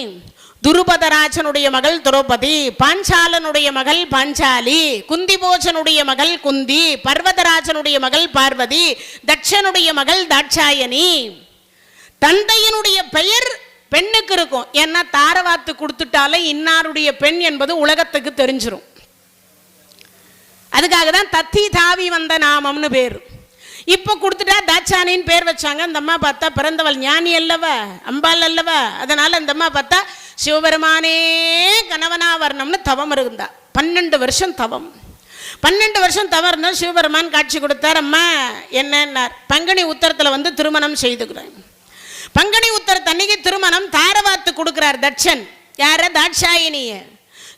துருபதராஜனுடைய மகள் துரோபதி, பாஞ்சாலனுடைய மகள் பாஞ்சாலி, குந்திபோஜனுடைய மகள் குந்தி, பர்வதராஜனுடைய மகள் பார்வதி, தட்சனுடைய மகள் தாட்சாயணி. தந்தையனுடைய பெயர் பெண்ணுக்கு இருக்கும். ஏன்னா தாரவாத்து கொடுத்துட்டாலே இன்னாருடைய பெண் என்பது உலகத்துக்கு தெரிஞ்சிடும். அதுக்காக தான் தத்தி தாவி வந்த நாமம்னு பேர். இப்போ கொடுத்துட்டா தாட்சானின்னு பேர் வச்சாங்க. அந்த அம்மா பார்த்தா பிறந்தவள் ஞானி அல்லவா, அம்பாள் அல்லவா. அதனால அந்த அம்மா பார்த்தா சிவபெருமானே கணவனா வரணும்னு தவம் இருந்தா. 12 வருஷம் தவம். 12 வருஷம் தவம் இருந்தால் சிவபெருமான் காட்சி கொடுத்தார். அம்மா என்னன்னார், பங்குனி உத்தரத்தில் வந்து திருமணம் செய்துக்கிறேன். பங்குனி உத்தரத்தன்னைக்கு திருமணம். தாரவாத்து கொடுக்குறார் தட்சன். யார? தாட்சாயினிய.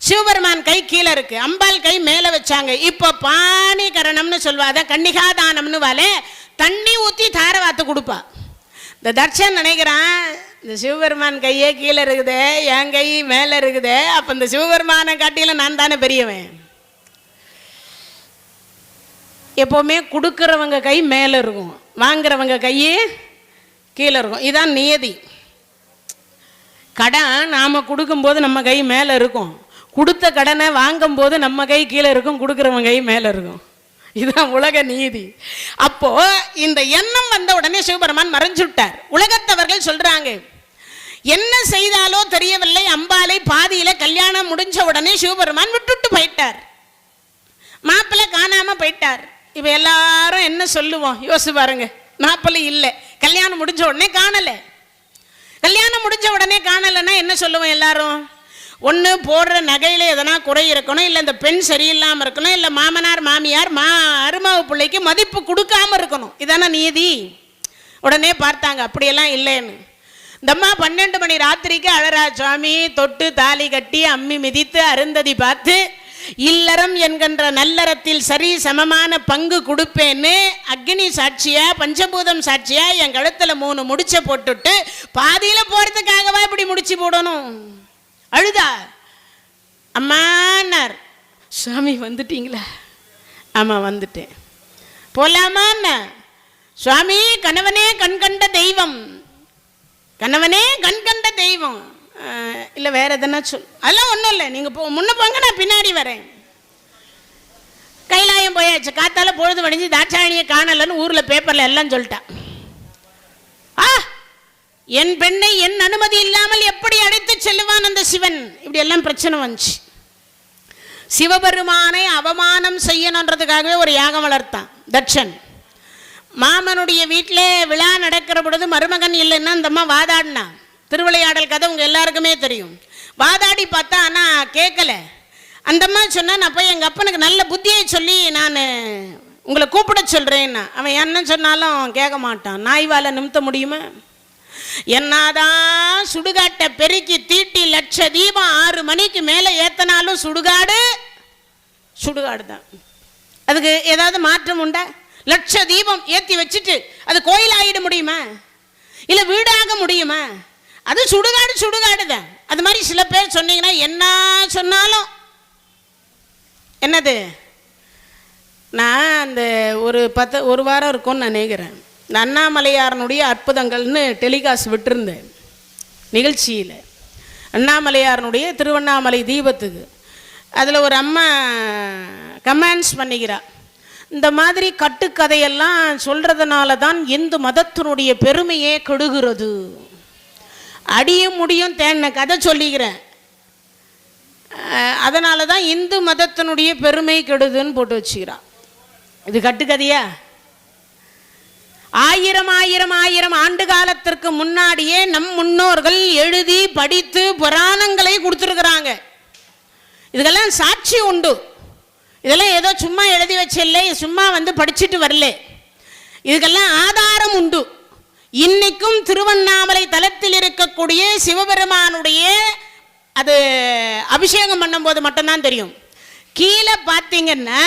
சிவபெருமான் கை கீழே இருக்கு, அம்பாள் கை மேலே வச்சாங்க. இப்போ பாணி கரணம்னு சொல்வாத, கன்னிகாதானம்னு வாலே தண்ணி ஊற்றி தாரவாத்து கொடுப்பா. இந்த தட்சன் நினைக்கிறான், இந்த சிவபெருமான் கையே கீழே இருக்குதே, என் கை மேலே இருக்குதே, அப்போ இந்த சிவபெருமானை காட்டியில் நான் தானே பெரியவன். எப்போவுமே கொடுக்குறவங்க கை மேலே இருக்கும், வாங்குறவங்க கையே கீழே இருக்கும். இதுதான் நியதி. கடன் நாம் கொடுக்கும்போது நம்ம கை மேலே இருக்கும், கொடுத்த கடனை வாங்கும்போது நம்ம கை கீழே இருக்கும், கொடுக்குறவங்க கை மேலே இருக்கும். இதுதான் உலக நீதி. அப்போ இந்த எண்ணம் வந்த உடனே சிவபெருமான் மறைஞ்சுட்டார். உலகத்தவர்கள் சொல்றாங்க, என்ன செய்தாலோ தெரியவில்லை, அம்பாலை பாதியில கல்யாணம் முடிஞ்ச உடனே சிவபெருமான் விட்டுட்டு போயிட்டார். மாப்பிள்ளை காணாம போயிட்டார். இப்ப எல்லாரும் என்ன சொல்லுவோம் யோசிச்சு பாருங்க. மாப்பிள்ளை இல்லை, கல்யாணம் முடிஞ்ச உடனே காணல. கல்யாணம் முடிஞ்ச உடனே காணலைன்னா என்ன சொல்லுவோம் எல்லாரும்? ஒன்று போடுற நகையில் எதனா குறை இருக்கணும், இல்லை இந்த பெண் சரியில்லாமல் இருக்கணும், இல்லை மாமனார் மாமியார் அருமாவு பிள்ளைக்கு மதிப்பு கொடுக்காம இருக்கணும். இதான நீதி. உடனே பார்த்தாங்க அப்படியெல்லாம் இல்லைன்னு. இந்த அம்மா 12 மணி ராத்திரிக்கு அழறா. சுவாமி தொட்டு தாலி கட்டி அம்மி மிதித்து அருந்ததி பார்த்து இல்லறம் என்கின்ற நல்லறத்தில் சரி சமமான பங்கு கொடுப்பேன்னு அக்னி சாட்சியா பஞ்சபூதம் சாட்சியா என் கழுத்துல 3 முடிச்ச போட்டுட்டு பாதியில போறதுக்காகவா இப்படி முடிச்சு போடணும்? அழுதா. அம்மான்னார். சுவாமி வந்துட்டீங்களா? ஆமா வந்துட்டேன். போலாமான்னா? சுவாமி கணவனே கண்கண்ட தெய்வம், கணவனே கண்கண்ட தெய்வம். இல்லை வேற எதனா சொல். அதெல்லாம் ஒன்றும் இல்லை, நீங்கள் முன்ன போங்க, நான் பின்னாடி வரேன். கைலாயம் போயாச்சு. காத்தால பொழுது வடிஞ்சு தாட்சாயணியை காணலன்னு ஊரில் பேப்பரில் எல்லாம் சொல்லிட்டான். என் பெண்ணை என் அனுமதி இல்லாமல் எப்படி அழைத்து செல்லுவான் அந்த சிவன்? இப்படி எல்லாம் பிரச்சனை வந்துச்சு. சிவபெருமானை அவமானம் செய்யணுன்றதுக்காகவே ஒரு யாகம் வளர்த்தான் தட்சன். மாமனுடைய வீட்டிலே விழா நடக்கிற பொழுது மருமகன் இல்லைன்னா அந்த அம்மா வாதாடினா. திருவிளையாடல் கதை உங்கள் எல்லாருக்குமே தெரியும். வாதாடி பார்த்தா ஆனால் கேட்கல. அந்த அம்மா சொன்னால், நான் போய் எங்கள் அப்பனுக்கு நல்ல புத்தியை சொல்லி நான் உங்களை கூப்பிட சொல்கிறேன்னா. அவன் என்ன சொன்னாலும் கேட்க மாட்டான். நாய்வால நிமித்த முடியுமா? என்னதான் சுடுகாட்டை பெருக்கி தீட்டி லட்ச தீபம் 6 மணிக்கு மேலே ஏத்தனாலும் சுடுகாடு சுடுகாடு தான். அதுக்கு ஏதாவது மாற்றம் உண்டா? லட்ச தீபம் ஏற்றி வச்சுட்டு அது கோயில் ஆகிட முடியுமா? இல்லை வீடாக முடியுமா? அது சுடுகாடு சுடுகாடு தான். அது மாதிரி சில பேர் சொன்னீங்கன்னா என்ன சொன்னாலும் என்னது, நான் அந்த ஒரு வாரம் இருக்கும்னு நான் நினைக்கிறேன். இந்த அண்ணாமலையாரனுடைய அற்புதங்கள்னு டெலிகாஸ்ட் விட்டுருந்தேன் நிகழ்ச்சியில். அண்ணாமலையாரனுடைய திருவண்ணாமலை தீபத்துக்கு அதில் ஒரு அம்மா கமெண்ட்ஸ் பண்ணிக்கிறா, இந்த மாதிரி கட்டுக்கதையெல்லாம் சொல்கிறதுனால தான் இந்து மதத்தினுடைய பெருமையே கெடுகிறது. அடியும் முடியும் தேன கதை சொல்லிக்கிறேன், அதனால தான் இந்து மதத்தினுடைய பெருமை கெடுதுன்னு போட்டு வச்சுக்கிறான். இது கட்டுக்கதையா? ஆயிரம் ஆயிரம் ஆயிரம் ஆண்டு காலத்திற்கு முன்னாடியே நம் முன்னோர்கள் எழுதி படித்து புராணங்களை கொடுத்துருக்குறாங்க. இதுக்கெல்லாம் சாட்சி உண்டு. இதெல்லாம் ஏதோ சும்மா எழுதி வச்சில்லை, சும்மா படிச்சுட்டு வரல. இதுக்கெல்லாம் ஆதாரம் உண்டு. இன்னைக்கும் திருவண்ணாமலை தலத்தில் இருக்கக்கூடிய சிவபெருமானுடைய அது அபிஷேகம் பண்ணும்போது மட்டும்தான் தெரியும். கீழே பார்த்தீங்கன்னா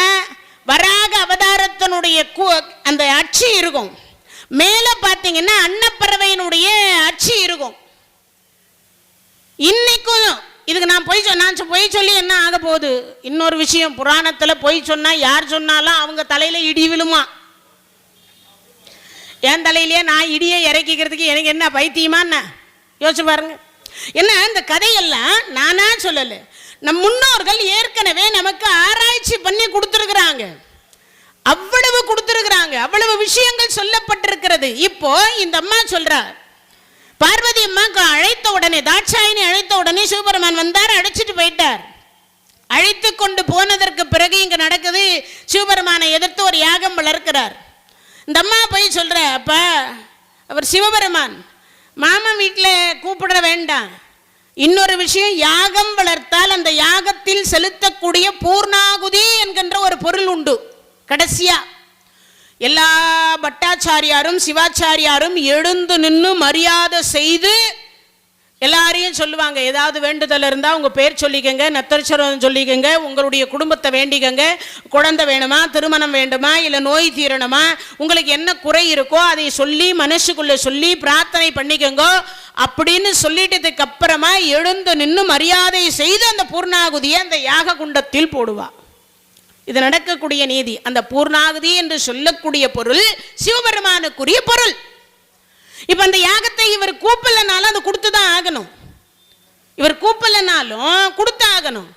வராக அவதாரத்தினுடைய அந்த அச்சு இருக்கும். மேலே பார்த்தீங்கன்னா அன்னப்பறவையினுடைய அச்சு இருக்கும். இன்னைக்கும் இதுக்கு நான் பொய் சொல்லி என்ன ஆக போகுது? இன்னொரு விஷயம், புராணத்தில் பொய் சொன்னா யார் சொன்னாலும் அவங்க தலையில இடி விழுமா. என் தலையிலேயே நான் இடியை இறக்கிக்கிறதுக்கு எனக்கு என்ன பைத்தியமா என்ன? யோசிச்சு பாருங்க. என்ன இந்த கதையெல்லாம் நானா சொல்லலை, நம் முன்னோர்கள் ஏற்கனவே நமக்கு ஆராய்ச்சி பண்ணி கொடுத்துருக்குறாங்க. அவ்வளவு கொடுத்துருக்குறாங்க, அவ்வளவு விஷயங்கள் சொல்லப்பட்டிருக்கிறது. இப்போ இந்த அம்மா சொல்றார், பார்வதி அம்மா அழைத்த உடனே, தாட்சாயினி அழைத்த உடனே சிவபெருமான் வந்தார், அழைச்சிட்டு போயிட்டார். அழைத்து கொண்டு போனதற்கு பிறகு இங்க நடக்குது, சிவபெருமானை எதிர்த்து ஒரு யாகம் வளர்க்கிறார். இந்த அம்மா போய் சொல்ற, அப்ப அவர் சிவபெருமான் மாமா வீட்டில் கூப்பிட வேண்டாம். இன்னொரு விஷயம், யாகம் வளர்த்தால் அந்த யாகத்தில் செலுத்தக்கூடிய பூர்ணாகுதி என்கின்ற ஒரு பொருள் உண்டு. கடைசியா எல்லா பட்டாச்சாரியாரும் சிவாச்சாரியாரும் எழுந்து நின்று மரியாதை செய்து எல்லாரையும் சொல்லுவாங்க, ஏதாவது வேண்டுதல் இருந்தால் உங்கள் பேர் சொல்லிக்கங்க, நத்தரிச்சரம் சொல்லிக்கங்க, உங்களுடைய குடும்பத்தை வேண்டிக்கங்க, குழந்தை வேணுமா, திருமணம் வேண்டுமா, இல்லை நோய் தீரணுமா, உங்களுக்கு என்ன குறை இருக்கோ அதை சொல்லி மனசுக்குள்ளே சொல்லி பிரார்த்தனை பண்ணிக்கங்க அப்படின்னு சொல்லிட்டதுக்கு அப்புறமா எழுந்து நின்று மரியாதை செய்து அந்த பூர்ணாகுதியை அந்த யாக குண்டத்தில் போடுவா. இது நடக்கக்கூடிய நீதி. அந்த பூர்ணாகுதி என்று சொல்லக்கூடிய பொருள் சிவபெருமானுக்குரிய பொருள். இப்ப அந்த யாகத்தை இவர் கூப்பிடலனாலும் அது கொடுத்துதான் ஆகணும். இவர் கூப்பிடலனாலும் கொடுத்து ஆகணும்.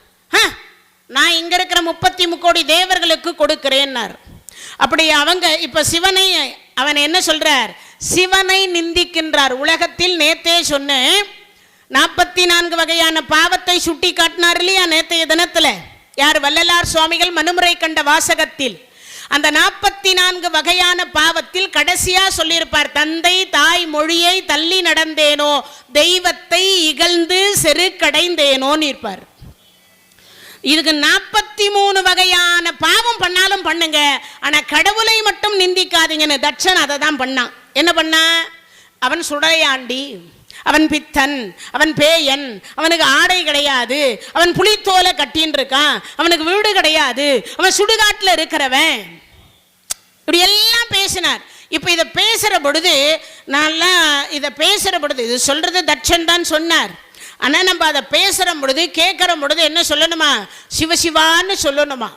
நான் இங்க இருக்கிற 33 கோடி தேவர்களுக்கு கொடுக்கிறேன்னார். அப்படி அவங்க இப்ப சிவனை அவன் என்ன சொல்றார்? சிவனை நிந்திக்கின்றார். உலகத்தில் நேத்தே சொன்னேன், 44 வகையான பாவத்தை சுட்டி காட்டினார் இல்லையா நேத்தைய தினத்துல? யார்? வள்ளலார் சுவாமிகள் மனுமுறை கண்ட வாசகத்தில் அந்த 44 வகையான பாவத்தில் கடைசியா சொல்லியிருப்பார், தந்தை தாய் மொழியை தள்ளி நடந்தேனோ, தெய்வத்தை இகழ்ந்து செருக்கடைந்தேனோன்னு இருப்பார். இதுக்கு 43 வகையான பாவம் பண்ணாலும் பண்ணுங்க, ஆனா கடவுளை மட்டும் நிந்திக்காதீங்கன்னு தட்சன் அதை தான் பண்ணான். என்ன பண்ணா? அவன் சுடையாண்டி, அவன் பித்தன், அவன் பேயன், அவனுக்கு ஆடை கிடையாது, அவன் புலித்தோலை கட்டின்னு இருக்கான், அவனுக்கு வீடு கிடையாது, அவன் சுடுகாட்டில் இருக்கிறவன், இப்படி எல்லாம் பேசினார். இப்போ இதை பேசுகிற பொழுது இது சொல்றது தட்சன் தான் சொன்னார். ஆனால் நம்ம அதை பேசுகிற பொழுது கேட்குற பொழுது என்ன சொல்லணுமா? சிவசிவான்னு சொல்லணுமா?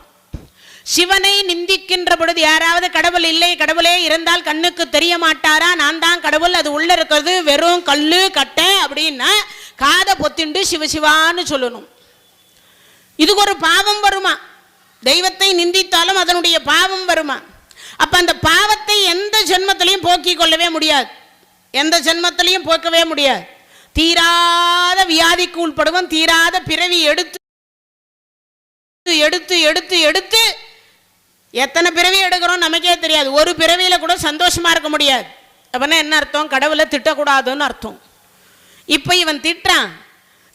சிவனை நிந்திக்கின்ற பொழுது யாராவது கடவுள் இல்லை, கடவுளே இருந்தால் கண்ணுக்கு தெரிய மாட்டாரா, நான் தான் கடவுள், அது உள்ள இருக்கிறது வெறும் கல்லு கட்டை அப்படின்னா காதை பொத்திண்டு சிவசிவான்னு சொல்லணும். இதுக்கு ஒரு பாவம் வருமா? தெய்வத்தை நிந்தித்தாலும் அதனுடைய பாவம் வருமா? அப்ப அந்த பாவத்தை எந்த ஜென்மத்திலையும் போக்கிக் கொள்ளவே முடியாது, எந்த ஜென்மத்திலையும் போக்கவே முடியாது. தீராத வியாதிக்கு உட்படுவோம், தீராத பிறவி எடுத்து எடுத்து எடுத்து எடுத்து எத்தனை பிறவி எடுக்கிறோம் நமக்கே தெரியாது. ஒரு பிறவியில கூட சந்தோஷமா இருக்க முடியாது. அப்படின்னா என்ன அர்த்தம்? கடவுளை திட்டக்கூடாதுன்னு அர்த்தம். இப்ப இவன் திட்டுறான்,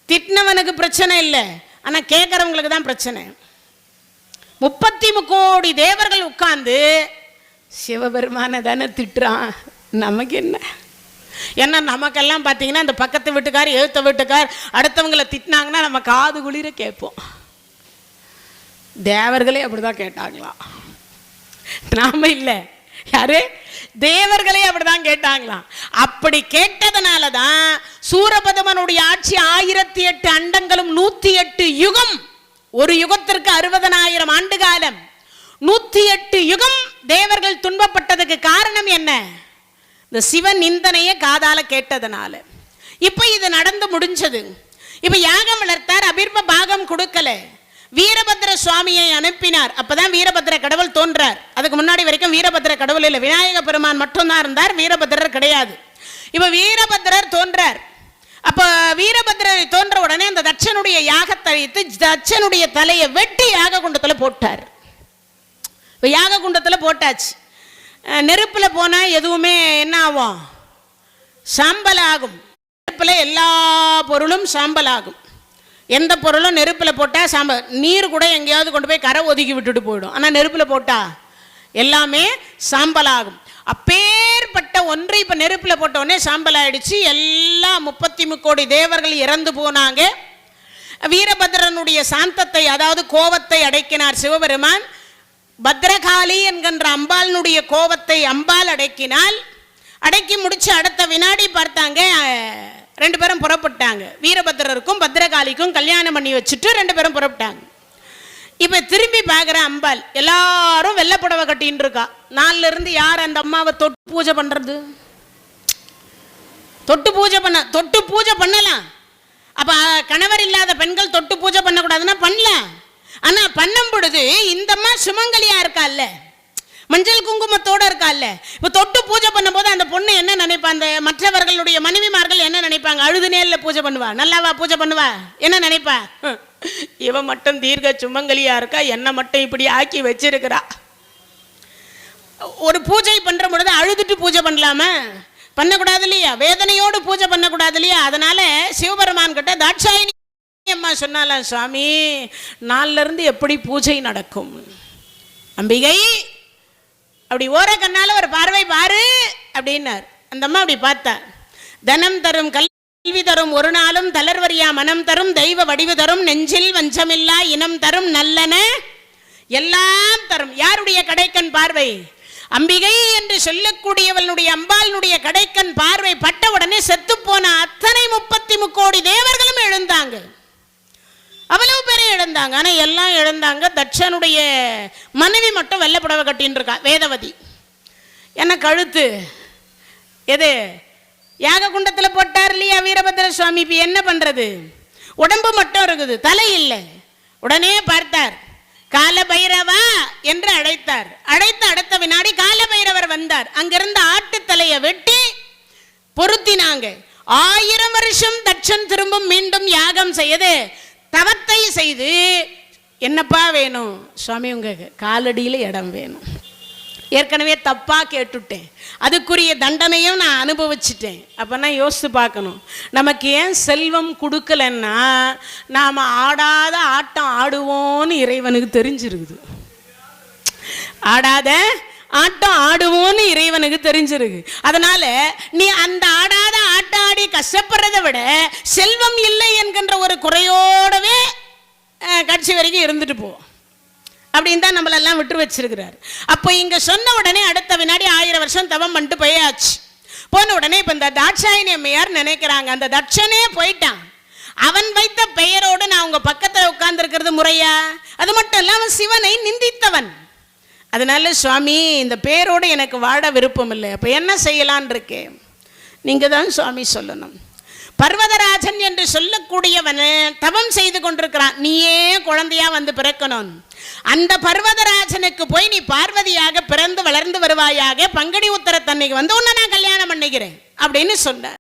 திட்டினவனுக்கு பிரச்சனை இல்லை, ஆனா கேட்கறவங்களுக்கு தான் பிரச்சனை. 33 கோடி தேவர்கள் உட்கார்ந்து சிவபெருமான தானே திட்டுறான், நமக்கு என்ன? ஏன்னா நமக்கெல்லாம் பார்த்தீங்கன்னா இந்த பக்கத்து வீட்டுக்கார் எழுத்த வீட்டுக்கார் அடுத்தவங்களை திட்டினாங்கன்னா நம்ம காது குளிர கேட்போம். தேவர்களே அப்படிதான் கேட்டாங்களாம், நாம இல்லை. யாரு? தேவர்களே அப்படிதான் கேட்டாங்களாம். அப்படி கேட்டதுனால தான் சூரபதமனுடைய ஆட்சி 1008 அண்டங்களும் 108 யுகம், ஒரு யுகத்திற்கு 60,000 ஆண்டு காலம், 108 யுகம் தேவர்கள் துன்பப்பட்டதுக்கு காரணம் என்ன? இந்த சிவன் நிந்தனையை காதால கேட்டதுனால. இப்ப இது நடந்து முடிஞ்சது. இப்ப யாகம் வளர்த்தார், அபிர்ம பாகம் கொடுக்கல, வீரபத்ர சுவாமியை அனுப்பினார். அப்பதான் வீரபத்ர கடவுள் தோன்றார். அதுக்கு முன்னாடி வரைக்கும் வீரபத்ர கடவுள் இல்லை, விநாயக பெருமான் மட்டும்தான் இருந்தார், வீரபத்ரர் கிடையாது. இப்ப வீரபத்ரர் தோன்றார். அப்ப வீரபத்ரரை தோன்ற உடனே அந்த தட்சனுடைய யாகத்தை வைத்து தட்சனுடைய தலையை வெட்டி யாக குண்டத்துல போட்டார். யாக குண்டத்துல போட்டாச்சு. நெருப்பில் போனால் எதுவுமே என்ன ஆகும்? சாம்பல் ஆகும். நெருப்பில் எல்லா பொருளும் சாம்பல் ஆகும். எந்த பொருளும் நெருப்பில் போட்டால் சாம்பல். நீர் கூட எங்கேயாவது கொண்டு போய் கரை ஒதுக்கி விட்டுட்டு போயிடும். ஆனால் நெருப்பில் போட்டால் எல்லாமே சாம்பல் ஆகும். அப்பேற்பட்ட ஒன்று இப்போ நெருப்பில் போட்ட உடனே சாம்பல் ஆயிடுச்சு. எல்லா 33 கோடி தேவர்கள் இறந்து போனாங்க. வீரபத்ரனுடைய சாந்தத்தை, அதாவது கோபத்தை அடக்கினார் சிவபெருமான். பத்ரகாளி என்கின்ற அம்பாளினுடைய கோபத்தை அம்பாள் அடக்கினால். அடக்கி முடிச்சு அடுத்த வினாடி பார்த்தாங்க, 2 பேரும் புறப்பட்டாங்க. வீரபத்ரருக்கும் பத்ரகாளிக்கும் கல்யாணம் பண்ணி வச்சுட்டு 2 பேரும் புறப்பட்டாங்க. இப்போ திரும்பி பார்க்குற அம்பாள் எல்லாரும் வெள்ளைப்புடவை கட்டின்னு இருக்கா. நாளில் இருந்து யார் அந்த அம்மாவை தொட்டு பூஜை பண்ணுறது? தொட்டு பூஜை பண்ணலாம். அப்போ கணவர் இல்லாத பெண்கள் தொட்டு பூஜை பண்ணக்கூடாதுன்னா பண்ணலாம். ஆனால் பண்ணும் பொழுது இந்த அம்மா சுமங்கலியா இருக்கால்ல, மஞ்சள் குங்குமத்தோடு இருக்கால்ல, இப்போ தொட்டு பூஜை பண்ணும் போது அந்த பொண்ணு என்ன நினைப்பா? அந்த மற்றவர்களுடைய மனைவிமார்கள் என்ன நினைப்பாங்க? அழுதுனேல்ல பூஜை பண்ணுவா, நல்லாவா பூஜை பண்ணுவா, என்ன நினைப்பா? இவன் மட்டும் தீர்க்க சுமங்கலியா இருக்கா, என்ன மட்டும் இப்படி ஆக்கி வச்சிருக்கிறா. ஒரு பூஜை பண்ற பொழுது அழுதுட்டு பூஜை பண்ணலாமா? பண்ணக்கூடாது இல்லையா? வேதனையோடு பூஜை பண்ணக்கூடாது இல்லையா? அதனால சிவபெருமான் கிட்ட தாட்சாயினி அம்மா சொன்னாலாம், சுவாமி நாளில இருந்து எப்படி பூஜை நடக்கும்? அம்பிகை அப்படி ஓர கண்ணால ஒரு பார்வை பாரு அப்படின்னார். அந்த அம்மா அப்படி பார்த்தா, தனம் தரும் கல்வி தரும் ஒரு நாளும் தளர்வரியா மனம் தரும் தெய்வ வடிவு தரும் நெஞ்சில் வஞ்சமில்லா இனம் தரும் நல்லன எல்லாம் தரும். யாருடைய கடைக்கண் பார்வை? அம்பிகை என்று சொல்லக்கூடியவளுடைய அம்பாளுடைய கடைக்கண் பார்வை பட்ட உடனே செத்து போன அத்தனை 33 கோடி தேவர்களும் எழுந்தாங்க. அவ்வளவு பேரை இழந்தாங்க. ஆனால் எல்லாம் இழந்தாங்க. தட்சனுடைய மனைவி மட்டும் வெள்ளைப்புடவை கட்டின்னு இருக்கா, வேதவதி. என்ன கழுத்து எது யாக குண்டத்தில் போட்டார் இல்லையா வீரபத்ர சுவாமி? இப்போ என்ன பண்ணுறது? உடம்பு மட்டும் இருக்குது, தலை இல்லை. உடனே பார்த்தார், கால பைரவா என்று அழைத்தார். அழைத்த அடுத்த வினாடி கால பைரவர் வந்தார். அங்கிருந்த ஆட்டு தலையை வெட்டி பொருத்தினாங்க. 1000 வருஷம் தட்சன் திரும்பும் மீண்டும் யாகம் செய்து தவத்தை செய்து, என்னப்பா வேணும் சுவாமி? உங்க காலடியில் இடம் வேணும். ஏற்கனவே தப்பா கேட்டுட்டேன், அதுக்குரிய தண்டனையும் நான் அனுபவிச்சிட்டேன். அப்போ நான் யோசித்து பார்க்கணும், நமக்கு ஏன் செல்வம் கொடுக்கலன்னா நாம் ஆடாத ஆட்டம் ஆடுவோன்னு இறைவனுக்கு தெரிஞ்சிருக்குது. ஆடாத ஆட்டம் ஆடுவோன்னு இறைவனுக்கு தெரிஞ்சிருக்கு. அதனால நீ அந்த ஆடாத ஆட்டம் ஆடி கஷ்டப்படுறதை விட செல்வம் இல்லை என்கின்ற ஒரு குறையோடவே கட்சி வரைக்கும் இருந்துட்டு போ அப்படின்னு தான் நம்மளெல்லாம் விட்டு வச்சிருக்கிறார். அப்போ இங்க சொன்ன உடனே அடுத்த வினாடி 1000 வருஷம் தவம் பண்ணிட்டு போயாச்சு. போன உடனே இப்போ இந்த தாட்சாயினி அம்மையார் நினைக்கிறாங்க, அந்த தட்சனே போயிட்டான், அவன் வைத்த பெயரோடு நான் உங்க பக்கத்தில் உட்கார்ந்து இருக்கிறது முறையா? அது மட்டும் இல்லாமல் சிவனை நிந்தித்தவன். அதனால சுவாமி இந்த பேரோடு எனக்கு வாழ விருப்பம் இல்லை. அப்போ என்ன செய்யலான் இருக்கேன்? நீங்கள் தான் சுவாமி சொல்லணும். பர்வதராஜன் என்று சொல்லக்கூடியவன் தவம் செய்து கொண்டிருக்கிறான், நீயே குழந்தையா வந்து பிறக்கணும். அந்த பர்வதராஜனுக்கு போய் நீ பார்வதியாக பிறந்து வளர்ந்து வருவாயாக, பங்குனி உத்தர தன்னைக்கு வந்து உன்னை நான் கல்யாணம் பண்ணிக்கிறேன் அப்படின்னு சொன்னார்.